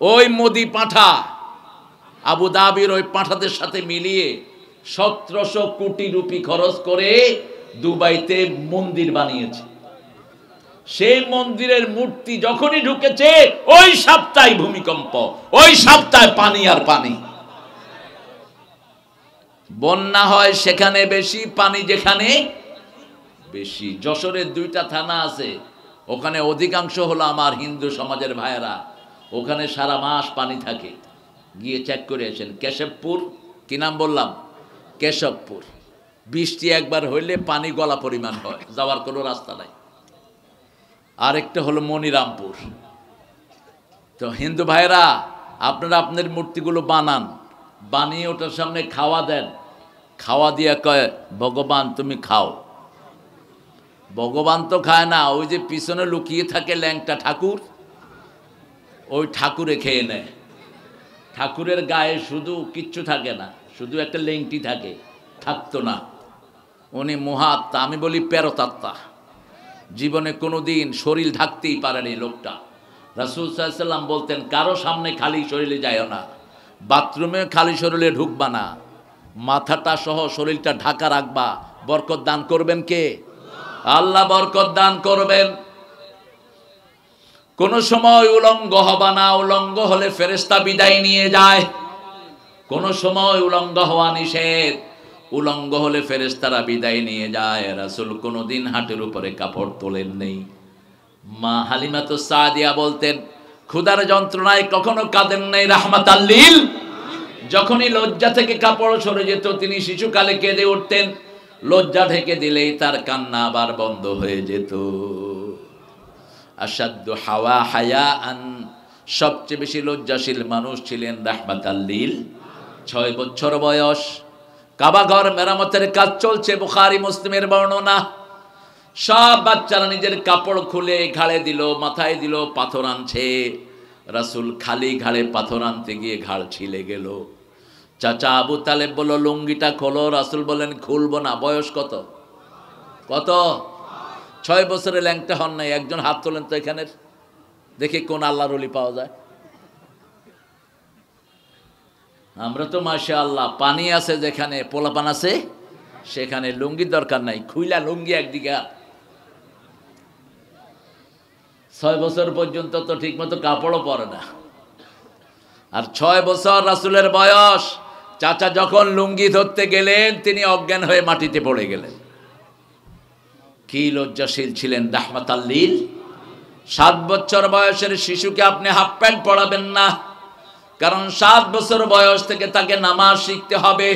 ওই মোদি পাঁঠা আবু ধাবির ওই পাঁঠাদের সাথে মিলিয়ে 1700 কোটি রুপি খরচ করে দুবাইতে মন্দির বানিয়েছে। সেই মন্দিরের মূর্তি যখনই ঢুকেছে ওই সপ্তাহে ভূমিকম্প, ওই সপ্তাহে পানি আর পানি। বন্যা হয় সেখানে বেশি, পানি যেখানে বেশি। যশোরের 2টা থানা আছে, ওখানে অধিকাংশ হলো আমার হিন্দু সমাজের ভাইয়েরা। ওখানে সারা মাস পানি থাকে, গিয়ে চেক করে আসেন। কেশবপুর, কি নাম বললাম? কেশবপুর। বৃষ্টি একবার হইলে পানি গলা পরিমাণ হয়, যাওয়ার কোনো রাস্তা নাই। আরেকটা হলো মনিরামপুর। তো হিন্দু ভাইরা, আপনারা আপনাদের মূর্তিগুলো বানান, বানিয়ে ওটার সামনে খাওয়া দেন, খাওয়া দিয়ে কয় ভগবান তুমি খাও। ভগবান তো খায় না, ওই যে পিছনে লুকিয়ে থাকে ল্যাংটা ঠাকুর, ওই ঠাকুরে খেয়ে নেয়। ঠাকুরের গায়ে শুধু কিচ্ছু থাকে না, শুধু একটা লেংটি থাকে, থাকতো না। উনি মহাত্মা, আমি বলি পেরতাত্মা। জীবনে কোনো দিন শরীর ঢাকতেই পারেনি লোকটা। রাসূল সাল্লাল্লাহু আলাইহি ওয়াসাল্লাম বলতেন কারো সামনে খালি শরীরে যায়ও না, বাথরুমে খালি শরীরে ঢুকবা না, মাথাটা সহ শরীরটা ঢাকা রাখবা। বরকত দান করবেন কে? আল্লাহ বরকত দান করবেন। কোন সময় উলঙ্গ হবা না, উলঙ্গ হলে ফেরেশতা বিদায় নিয়ে যায়। কোন সময় উলঙ্গ হওয়া নিষেধ, উলঙ্গ হলে ফেরেশতারা বিদায় নিয়ে যায়। রাসূল কোনোদিন হাঁটুর উপরে কাপড় তোলেন নেই। মা হালিমাতুস সাদিয়া বলতেন ক্ষুধার যন্ত্রণায় কখনো কাঁদেন নাই রাহমাতাল লিল। যখনই লজ্জা থেকে কাপড় সরে যেত তিনি শিশুকালে কেঁদে উঠতেন, লজ্জা ঢেকে দিলেই তার কান্না আবার বন্ধ হয়ে যেত। আসাদ্দু হাওয়া হায়াআন, সবচেয়ে বেশি লজ্জাশীল মানুষ ছিলেন রাহমাতাল লিল। 6 বছর বয়স, কাবা ঘর মেরামতের কাজ চলছে, বুখারী মুসলিমের বর্ণনা। সব বাচ্চারা নিজের কাপড় খুলে ঘাড়ে দিল, মাথায় দিল, পাথর আনছে। রাসূল খালি ঘাড়ে পাথর আনতে গিয়ে ঘাড় ছিলে গেল। চাচা আবু তালেব বলল লুঙ্গিটা খোলো। রাসূল বলেন খুলবো না। বয়স কত? কত? 6 বছরে ল্যাংটা হন নাই। একজন হাত তোলেন তো এখানের, দেখি কোন আল্লাহর ওলি পাওয়া যায়। আমরা তো মাশাআল্লাহ, পানি আছে যেখানে, পোলাপান আছে সেখানে, লুঙ্গির দরকার নাই, খুইলা লুঙ্গি একদিকে। 6 বছর পর্যন্ত তো ঠিক মতো কাপড়ও পরে না। আর 6 বছর রাসূলের বয়স। চাচা যখন লুঙ্গি ধরতে গেলেন তিনি অজ্ঞান হয়ে মাটিতে পড়ে গেলেন। কি লজ্জাশীল ছিলেন রাহমাতাল লিল। 7 বছর বয়সের শিশুকে আপনি হাফ প্যান্ট পরাবেন না, কারণ 7 বছর বয়স থেকে তাকে নামাজ শিখতে হবে।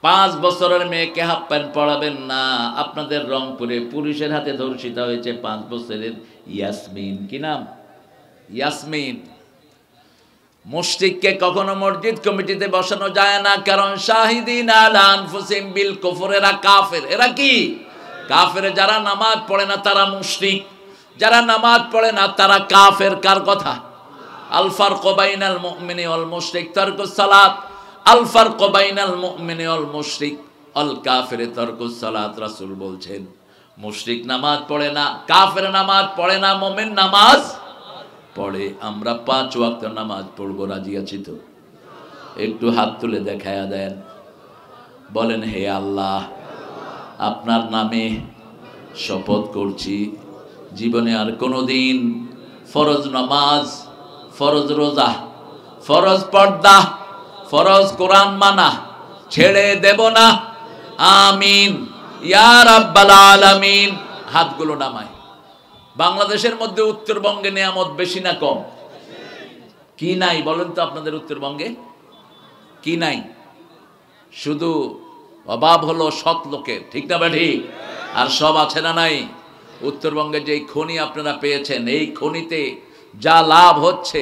5 বছরের মেয়েকে হাফ প্যান্ট পরাবেন না। আপনাদের রংপুরে পুলিশের হাতে ধর্ষিত হয়েছে 5 বছরের ইয়াসমিন। কি নাম? ইয়াসমিন। মুশরিককে কখনো মসজিদ কমিটিতে বসানো যায় না, কারণ শাহিদিন আলা আনফুসিহিম বিল কুফর, এরা কাফের। এরা কি কাফের? যারা নামাজ পড়ে না তারা মুশরিক, যারা নামাজ পড়ে না তারা কাফের। কার কথা? আল ফারকু বাইনাল মুমিনি ওয়াল মুশরিক তারকুস সালাত, আল ফারকু বাইনাল মুমিনি ওয়াল মুশরিক আল কাফির তারকুস সালাত। রাসূল বলছেন মুশরিক নামাজ পড়ে না, কাফের নামাজ পড়ে না, মুমিন নামাজ পড়ে। আমরা 5 ওয়াক্ত নামাজ পড়বো, রাজি আছি তো? একটু হাত তুলে দেখায়া দেন, বলেন হে আল্লাহ আপনার নামে শপথ করছি জীবনে আর কোনোদিন ফরজ নামাজ, ফরজ রোজা, ফরজ পর্দা, ফরজ কোরআন মানা ছেড়ে দেব না। আমিন ইয়া রাব্বাল আলামিন। হাতগুলো নামায়। বাংলাদেশের মধ্যে উত্তরবঙ্গে নিয়ামত বেশি না কম? কি নাই বলেন তো আপনাদের উত্তরবঙ্গে? কি নাই? শুধু অভাব হলো সৎ লোকের, ঠিক না বেঠি? আর সব আছে না নাই? উত্তরবঙ্গে যে খনি আপনারা পেয়েছেন, এই খনিতে যা লাভ হচ্ছে,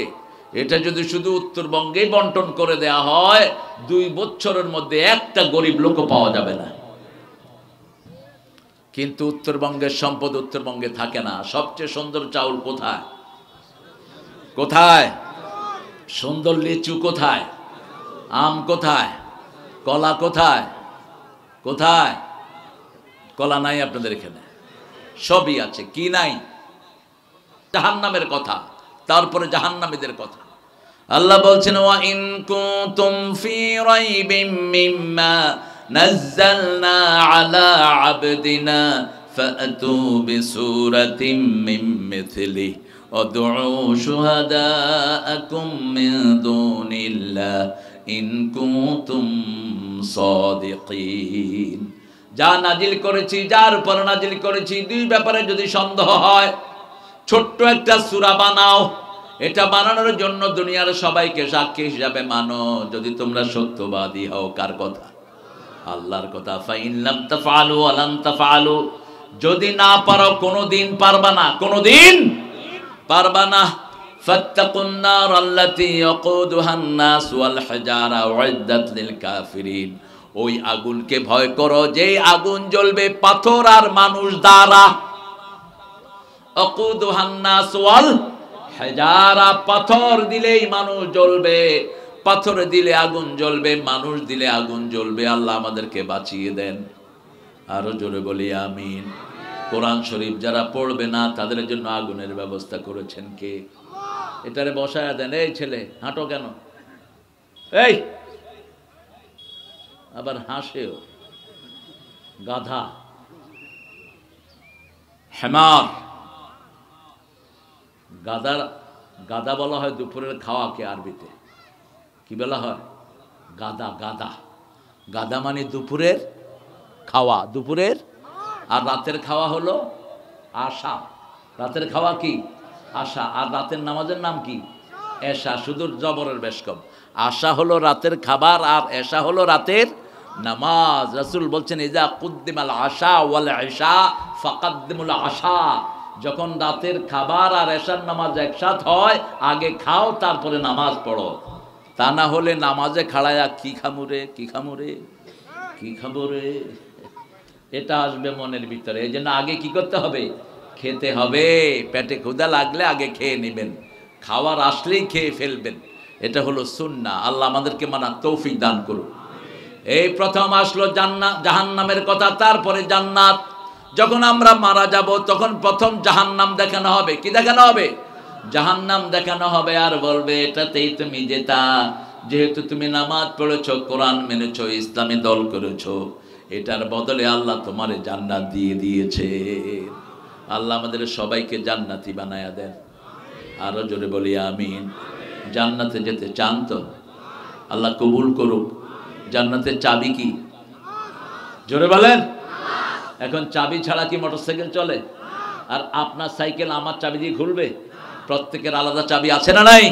এটা যদি শুধু উত্তরবঙ্গেই বন্টন করে দেয়া হয়, 2 বছরের মধ্যে একটা গরিব লোকও পাওয়া যাবে না। কিন্তু উত্তরবঙ্গের সম্পদ উত্তরবঙ্গে থাকে না। সবচেয়ে সুন্দর চাউল কোথায়? কোথায়? সুন্দর লিচু কোথায়? আম কোথায়? কলা কোথায়? কোথায়? কলা নাই আপনাদের এখানে? সবই আছে, কি নাই? জাহান্নামের কথা, তারপরে জাহান্নামীদের কথা। আল্লাহ বলছেন, ওয়া ইন কুনতুম ফি রাইবিম মিম্মা নাযালনা আলা আবদিনা ফাতু বিসূরাতিম মিন মিথলিহি ওয়াদউ শুহাদাআকুম মিন দুনিল্লাহ ইন কুনতুম সাদিকিন। যা নাজিল করেছি, যার উপর নাজিল করেছি, 2 ব্যাপারে যদি সন্দেহ হয়, ছোট্ট একটা সূরা বানাও। এটা বানানোর জন্য দুনিয়ার সবাইকে সাক্ষী হিসাবে মানো, যদি তোমরা সত্যবাদী হও। কার কথা? আল্লাহর কথা। ফাইন লাম তাফআলু ওয়া লান তাফআলু, যদি না পারো, কোনদিন পারবা না, কোনদিন পারবা না। ফাত্তাকুন নার আল্লাতী ইয়াকুদুহান নাস ওয়াল হিজারা উইদ্দাত লিল কাফিরিন, ওই আগুনকে ভয় করো যেই আগুন জ্বলবে পাথর আর মানুষ দ্বারা। ইয়াকুদুহান নাস ওয়াল হিজারা, পাথর দিলেই মানুষ জ্বলবে, পাথর দিলে আগুন জ্বলবে, মানুষ দিলে আগুন জ্বলবে। আল্লাহ আমাদেরকে বাঁচিয়ে দেন। আরো জোরে বলি আমিন। কোরআন শরীফ যারা পড়বে না তাদের জন্য আগুনের ব্যবস্থা করেছেন কে? এটারে বসায় দেন। এই ছেলে, হাঁটো কেন? এই, আবার হাসেও, গাধা, হেমার। গাদা, গাদা বলা হয় দুপুরের খাওয়াকে আরবিতে। কি বলা হয়? গাদা। গাদা, গাদা মানে দুপুরের খাওয়া, দুপুরের। আর রাতের খাওয়া হলো আশা। রাতের খাওয়া কি? আশা। আর রাতের নামাজের নাম কি? এশা। শুধু জবরের বেশ কম। আশা হলো রাতের খাবার, আর এশা হলো রাতের নামাজ। রাসূল বলছেন, ইজা কুদ্দিমাল আশা ওয়াল ইশা ফাকাদ্দিমুল আশা, যখন রাতের খাবার আর এশার নামাজ একসাথ হয়, আগে খাও তারপরে নামাজ পড়ো। তা না হলে নামাজে খাড়ায়া কি খামুরে, কি খামুরে, কি খামুরে, এটা আসবে মনের ভিতরে। এই জন্য আগে কি করতে হবে? খেতে হবে। পেটে ক্ষুধা লাগলে আগে খেয়ে নেবেন, খাওয়ার আসলেই খেয়ে ফেলবেন। এটা হলো সুন্নাহ। আল্লাহ আমাদেরকে মানার তৌফিক দান করুন। এই প্রথম আসলো জাহান্নামের কথা, তারপরে জান্নাত। যখন আমরা মারা যাব তখন প্রথম জাহান্নাম দেখানো হবে। কি দেখানো হবে? জাহান্নাম দেখানো হবে। আর বলবে, এটাতেই তুমি যেতা, যেহেতু তুমি নামাজ পড়েছো, কোরআন মেনেছো, ইসলামী দল করেছো, এটার বদলে আল্লাহ তোমারে জান্নাত দিয়ে দিয়েছে। আল্লাহ আমাদের সবাইকে জান্নাতি বানায়া দেন। আরো জোরে বলি আমিন। জান্নাতে যেতে চান তো? আল্লাহ কবুল করুক। জান্নাতের চাবি কি? জোরে বলেন। এখন চাবি ছাড়া কি মোটরসাইকেল চলে? আর আপনার সাইকেল আমার চাবি দিয়ে খুলবে? প্রত্যেকের আলাদা চাবি আছে না নাই?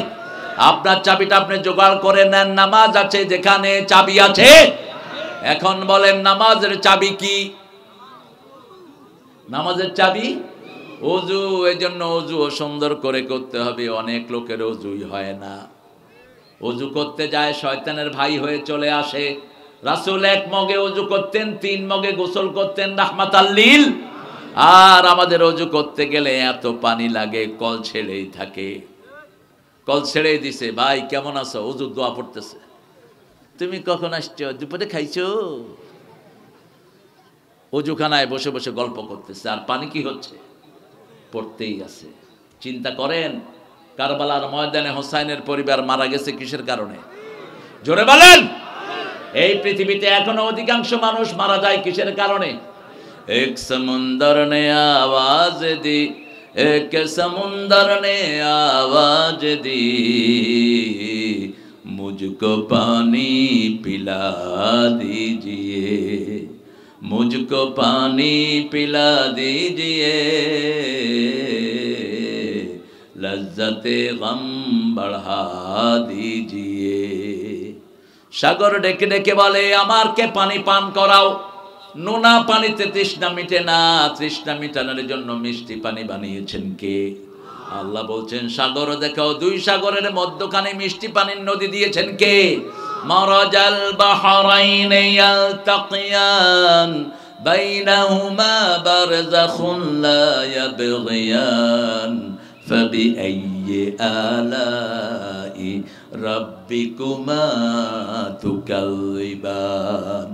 আপনার চাবিটা আপনি জোগাড় করে নেন। নামাজ আছে যেখানে, চাবি আছে। এখন বলেন, নামাজের চাবি কি? নামাজের চাবি ওযু। এই জন্য ওযুও সুন্দর করে করতে হবে। অনেক লোকের ওযুই হয় না। ওযু করতে যায়, শয়তানের ভাই হয়ে চলে আসে। রাসূল 1 মগে ওযু করতেন, 3 মগে গোসল করতেন রাহমাতাল লিল। আর আমাদের ওযু করতে গেলে এত পানি লাগে, কল ছেড়েই থাকে। কল ছেড়েই দিছে। ভাই কেমন আছো? ওযু দোয়া পড়তেছে। তুমি কখন আসছো? দুপুরে খাইছো? ওযুখানায় বসে বসে গল্প করতেছে, আর পানি কি হচ্ছে? পড়তেই আছে। চিন্তা করেন, কারবালার ময়দানে হোসাইনের পরিবার মারা গেছে কিসের কারণে? জোরে বলেন। এই পৃথিবীতে এখনো অধিকাংশ মানুষ মারা যায় কিসের কারণে? এক সমুন্দর নে আওয়াজ দি, এক সমুন্দর নে আওয়াজ দি, মুঝকো পানি পিলা দीजिए, मुझको पानी पिला दीजिए, लज्जते गम बढ़ा दीजिए। সাগর ডেকে ডেকে বলে আমারকে পানি পান করাও। নোনা পানিতে তৃষ্ণা মিটে না, তৃষ্ণা মিটানোর জন্য মিষ্টি পানি বানিয়েছেন কে? আল্লাহ বলছেন সাগর দেখাও, দুই সাগরের মধ্যখানে মিষ্টি পানির নদী দিয়েছেন কে? মারাজাল বাহরাইনি ইয়ালতাকিয়ান বাইনাহুমা বারযাখুন লা ইয়াবগিয়ান ফাবিআইয়ি আলাই রাব্বিকুমা তুকাল্লিবান।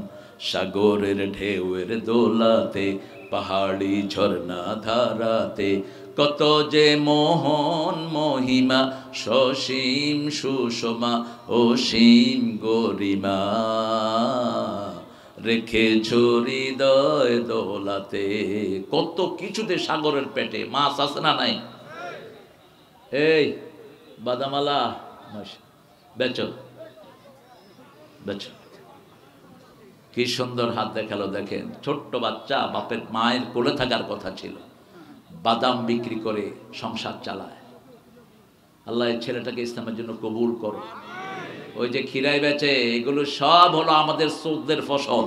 সাগরের ঢেউয়ের দোলাতে, পাহাড়ি ঝর্ণা ধারাতে, কত যে মোহন মহিমা, সসীম সুষমা অসীম গরিমা, রেখেছ হৃদয় দোলাতে। কত কিছুতে সাগরের পেটে মাছ আছে না নাই? এই বাদামালা বেচো বেচো। কি সুন্দর হাত দেখালো দেখেন। ছোট্ট বাচ্চা বাপের মায়ের কোলে থাকার কথা ছিল, বাদাম বিক্রি করে সংসার চালায়। আল্লাহ এই ছেলেটাকে ইসলামের জন্য কবুল করো। ওই যে খিরাই বেচে, এগুলো সব হলো আমাদের চোরদের ফসল।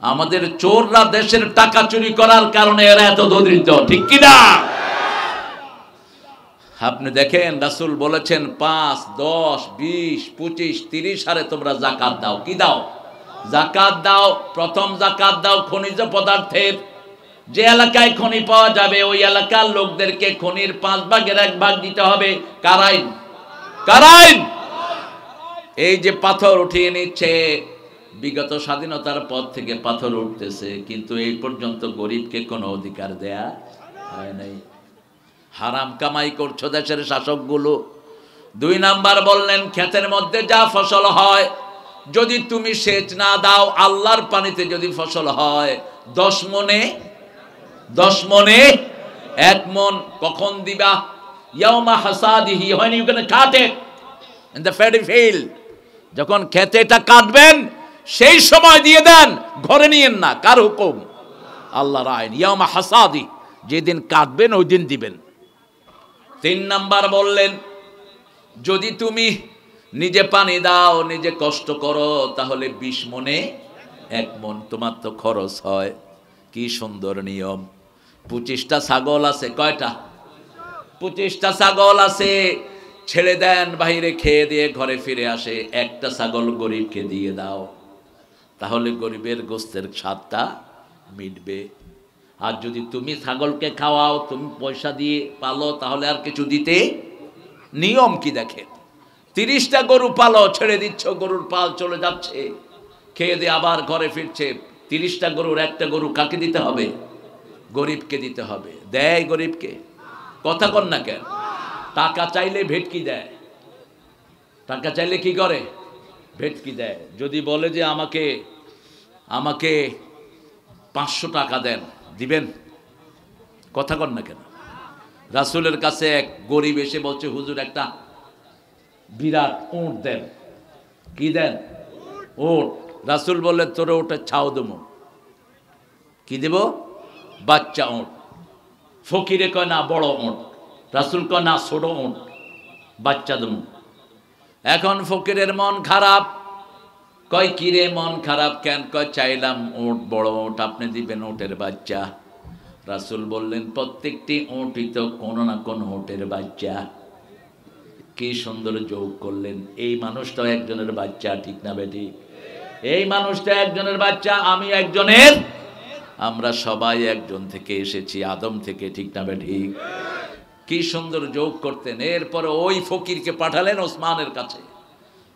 আমাদের চোররা দেশের টাকা চুরি করার কারণে এরা এত দরিদ্র, ঠিক কিনা? আপনি দেখেন রাসূল বলেছেন 5, 10, 20, 25, 30 হারে তোমরা যাকাত দাও। কি দাও? যাকাত দাও। প্রথম যাকাত দাও খনিজ পদার্থের। যে এলাকায় খনি পাওয়া যাবে ওই এলাকার লোকদেরকে খনির 5 ভাগের 1 ভাগ দিতে হবে। কারাইন কারাইন। এই যে পাথর উঠিয়ে নিচ্ছে, বিগত স্বাধীনতার পর থেকে পাথর উঠতেছে, কিন্তু এই পর্যন্ত গরিবকে কোনো অধিকার দেয়া হয় নাই। হারাম কামাই করছো দেশের শাসকগুলো। 2 নাম্বার বললেন ক্ষেতের মধ্যে যা ফসল হয়, যদি তুমি সেচ না দাও, আল্লাহর পানিতে যদি ফসল হয় 10 মনে 1 মন। কখন দিবা? ইয়াউমা হাসাদিহি, when you gonna cut it in the paddy field। যখন ক্ষেতে এটা কাটবেন সেই সময় দিয়ে দেন, ঘরে নিয়েন না। কার হুকুম? আল্লাহর আইন। ইয়াউমা হাসাদি, যেদিন কাটবেন ওই দিন দিবেন। 3 নাম্বার বললেন যদি তুমি নিজে পানি দাও, নিজে কষ্ট করো, তাহলে 20 মনে 1 মন তোমার তো খরচ হয়। কি সুন্দর নিয়ম। 25টা ছাগল আছে। কয়টা? 25টা ছাগল আছে। ছেড়ে দেন বাইরে, খেয়ে দিয়ে ঘরে ফিরে আসে। একটা ছাগল গরিবকে দিয়ে দাও, তাহলে গরিবের গোস্তের স্বাদটা মিটবে। আর যদি তুমি ছাগলকে খাওয়াও, তুমি পয়সা দিয়ে পালো, তাহলে আর কিছু দিতে। নিয়ম কি দেখেন। 30টা গরু পালো, ছেড়ে দিচ্ছ, গরুর পাল চলে যাচ্ছে, খেয়ে দিয়ে আবার ঘরে ফিরছে। 30টা গরুর একটা গরু কাকে দিতে হবে? গরিবকে দিতে হবে। দেয় গরিবকে? কথা কন না কেন? টাকা চাইলে ভেটকি দেয়। টাকা চাইলে কি করে? ভেটকি দেয়। যদি বলে যে আমাকে 500 টাকা দেন, দিবেন? কথা কন না কেন? রাসূলের কাছে এক গরিব এসে বলছে হুজুর একটা বিরাট উট দেন। কি দেন? উট। রাসূল বললেন তোরে ওটা ছাও দেবো। কি দেব? বাচ্চা উট। ফকিরে কয় না বড় উট। রাসূল কয় না ছোট উট, বাচ্চা দেবো। এখন ফকিরের মন খারাপ। কয় কিরে মন খারাপ কেন? কয় চাইলাম উট, বড় উট, আপনি দিবেন উটের বাচ্চা। রাসূল বললেন প্রত্যেকটি উটই তো কোনো না কোনো উটের বাচ্চা। কি সুন্দর যোগ করলেন। এই মানুষটাও একজনের বাচ্চা, ঠিক না বেটি? এই মানুষটা একজনের বাচ্চা, আমি একজনের। আমরা সবাই একজন থেকে এসেছি, আদম থেকে, ঠিক না বেটি? কি সুন্দর যোগ করতেন। এরপরে ওই ফকিরকে পাঠালেন ওসমানের কাছে।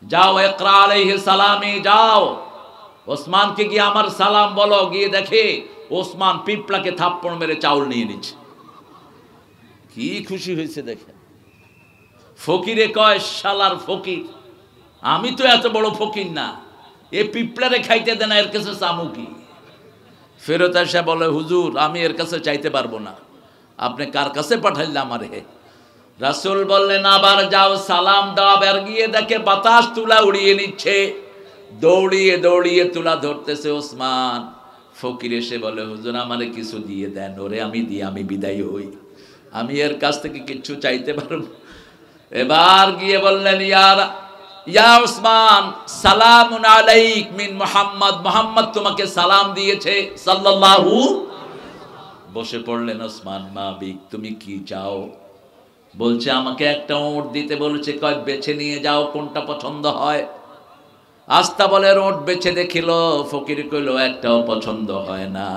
যাও ইকরা আলাইহিস সালামি, যাও ওসমানকে গিয়ে আমার সালাম বলো। গিয়ে দেখে ওসমান পিপলাকে থাপ্পড় মেরে চাউল নিয়ে নিচ্ছে। কি খুশি হয়েছে দেখে। ফকিরে কয় শালার ফকির, আমি তো এত বড় ফকির না, এ পিপলারে খাইতে দেনা, এর কাছে চামু কি? ফেরত এসে বলে হুজুর আমি এর কাছে চাইতে পারবো না, আপনি কার কাছে পাঠাইলে আমারে? রাসূল বললেন আবার যাও সালাম দাও। আর গিয়ে দেখে বাতাস তুলা উড়িয়ে নিচ্ছে, দৌড়িয়ে দৌড়িয়ে তুলা ধরতেছে ওসমান। ফকির এসে বলে হুজুর আমারে কিছু দিয়ে দেন, ওরে আমি দিয়ে আমি বিদায় হই, আমি এর কাছ থেকে কিচ্ছু চাইতে পারব। এবার গিয়ে বললেন ইয়া উসমান সালামুন আলাইক মিন মুহাম্মদ, মুহাম্মদ তোমাকে সালাম দিয়েছে সাল্লাল্লাহু। বসে পড়লেন ওসমান। মা বিক, তুমি কি চাও? বলছে আমাকে একটা ওট দিতে বলেছে, কয় বেছে নিয়ে যাও কোনটা পছন্দ হয়। আস্তা বলে ওট বেছে দেখিল, ফকির কইল একটাও পছন্দ হয় না।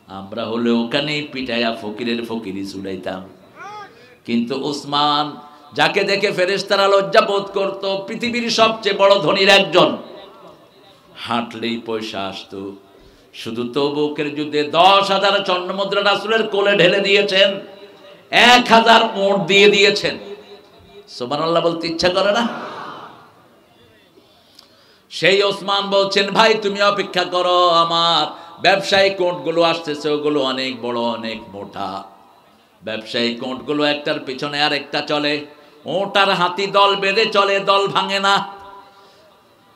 আমরা হলে ওখানেই পিটাইয়া ফকিরের ফকিরি ছুড়াইতাম। কিন্তু উসমান, যাকে দেখে ফেরেশতারা লজ্জা বোধ করত, পৃথিবীর সবচেয়ে বড় ধনীর একজন, হাঁটলেই পয়সা আসতো। শুধু তবুকের যুদ্ধে 10,000 স্বর্ণমুদ্রা রাসূলের কোলে ঢেলে দিয়েছেন, 1000 ওট দিয়ে দিয়েছেন। সুবহানাল্লাহ বলতে ইচ্ছা করে না? সেই ওসমান বলছেন, ভাই তুমি অপেক্ষা করো, আমার ব্যবসায়িক ওটগুলো আসতেছে, ওগুলো অনেক বড় অনেক মোটা। ব্যবসায়িক ওটগুলো একটার পিছনে আর একটা চলে। ওট আর হাতি দল বেঁধে চলে, দল ভাঙে না।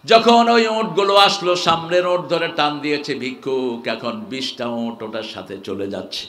যখন ওই ওটগুলো আসলো, সামনের ওট ধরে টান দিয়েছে ভিক্ষুক, এখন 20টা ওট ওটার সাথে চলে যাচ্ছে।